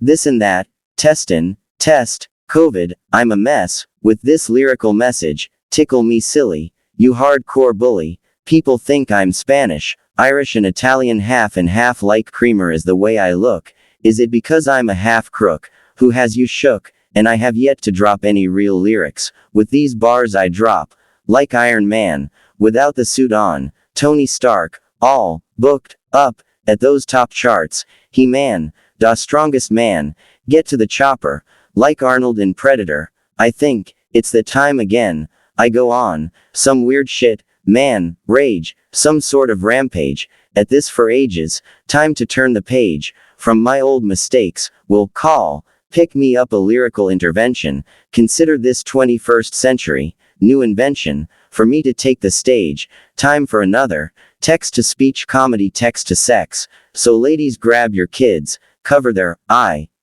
this and that, TESTIN, test, COVID, I'm a mess, with this lyrical message, tickle me silly, you hardcore bully, people think I'm Spanish, Irish and Italian half and half like creamer is the way I look, is it because I'm a half crook, who has you shook, and I have yet to drop any real lyrics, with these bars I drop, like Iron Man, without the suit on, Tony Stark, all, booked, up, at those top charts, He-Man, da strongest man, get to the chopper, like Arnold in Predator, I think, it's the time again, I go on, some weird shit, man, rage, some sort of rampage, at this for ages, time to turn the page, from my old mistakes, will call, pick me up a lyrical intervention, consider this 21st century, new invention, for me to take the stage, time for another, text-to-speech comedy text-to-sex, so ladies grab your kids, cover their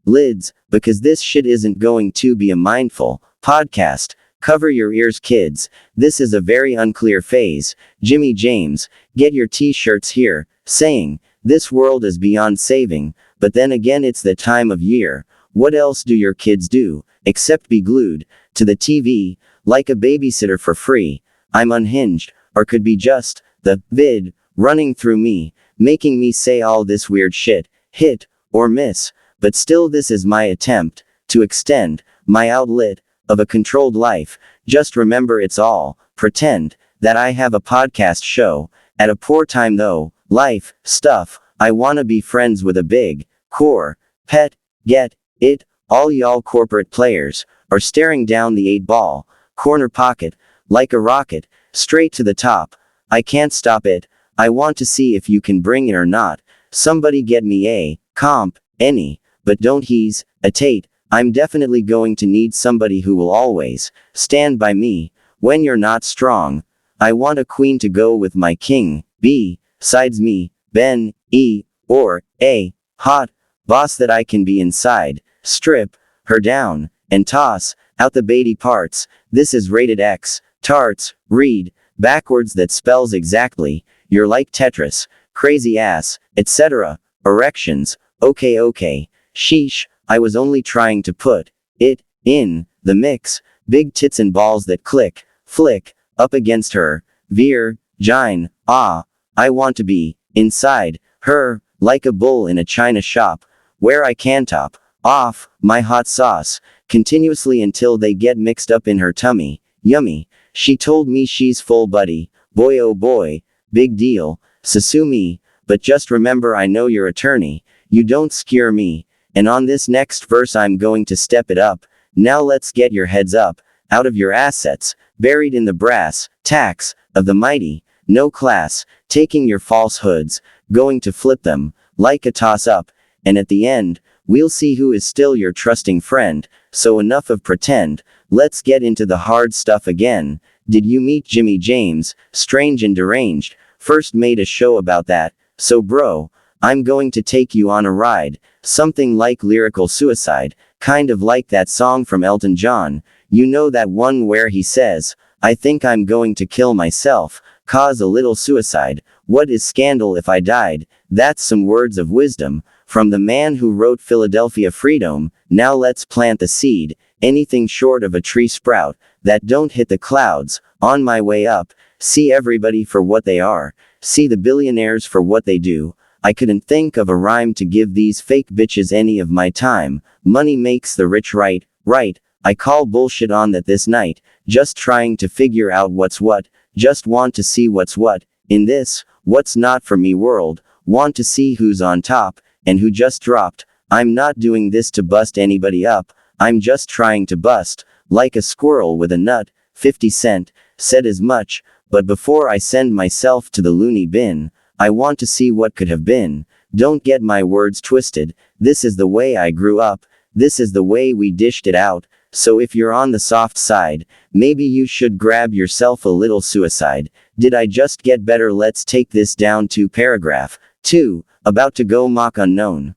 lids, because this shit isn't going to be a mindful podcast, cover your ears kids, this is a very unclear phase, Jimmy James, get your t-shirts here, saying, this world is beyond saving, but then again it's the time of year, what else do your kids do, except be glued to the TV, like a babysitter for free, I'm unhinged, or could be just, the vid, running through me, making me say all this weird shit, hit, or miss, but still this is my attempt, to extend, my outlet, of a controlled life, just remember it's all, pretend, that I have a podcast show, at a poor time though, life, stuff, I wanna be friends with a big, core, pet, get, it, all y'all corporate players, are staring down the 8-ball, corner pocket, like a rocket, straight to the top, I can't stop it, I want to see if you can bring it or not, somebody get me a, comp, any, but don't atate, I'm definitely going to need somebody who will always, stand by me, when you're not strong, I want a queen to go with my king, sides me, Ben, or, a, hot, boss that I can be inside, strip, her down, and toss, out the baity parts, this is rated X, tarts, read, backwards that spells exactly, you're like Tetris, crazy ass, etc., erections, okay, sheesh, I was only trying to put it in the mix, big tits and balls that click, flick, up against her, gine, I want to be inside her, like a bull in a china shop, where I cantop off my hot sauce continuously until they get mixed up in her tummy, yummy, she told me she's full buddy, boy oh boy, big deal, sue me, but just remember I know your attorney, you don't scure me, and on this next verse I'm going to step it up, now let's get your heads up, out of your assets, buried in the brass, tacks, of the mighty, no class, taking your falsehoods, going to flip them, like a toss-up, and at the end, we'll see who is still your trusting friend, so enough of pretend, let's get into the hard stuff again, did you meet Jimmy James, strange and deranged, first made a show about that, so bro, I'm going to take you on a ride, something like lyrical suicide, kind of like that song from Elton John, you know that one where he says, I think I'm going to kill myself, cause a little suicide, what is scandal if I died, that's some words of wisdom, from the man who wrote Philadelphia Freedome, now let's plant the seed, anything short of a tree sprout, that don't hit the clouds, on my way up, see everybody for what they are, see the billionaires for what they do, I couldn't think of a rhyme to give these fake bitches any of my time, money makes the rich right, I call bullshit on that this night, just trying to figure out what's what, just want to see what's what, in this, what's not for me world, want to see who's on top, and who just dropped, I'm not doing this to bust anybody up, I'm just trying to bust, like a squirrel with a nut, 50 Cent, said as much, but before I send myself to the Looney bin, I want to see what could have been, don't get my words twisted, this is the way I grew up, this is the way we dished it out, so if you're on the soft side, maybe you should grab yourself a little suicide, did I just get better? Let's take this down to paragraph 2, about to go Mach unknown.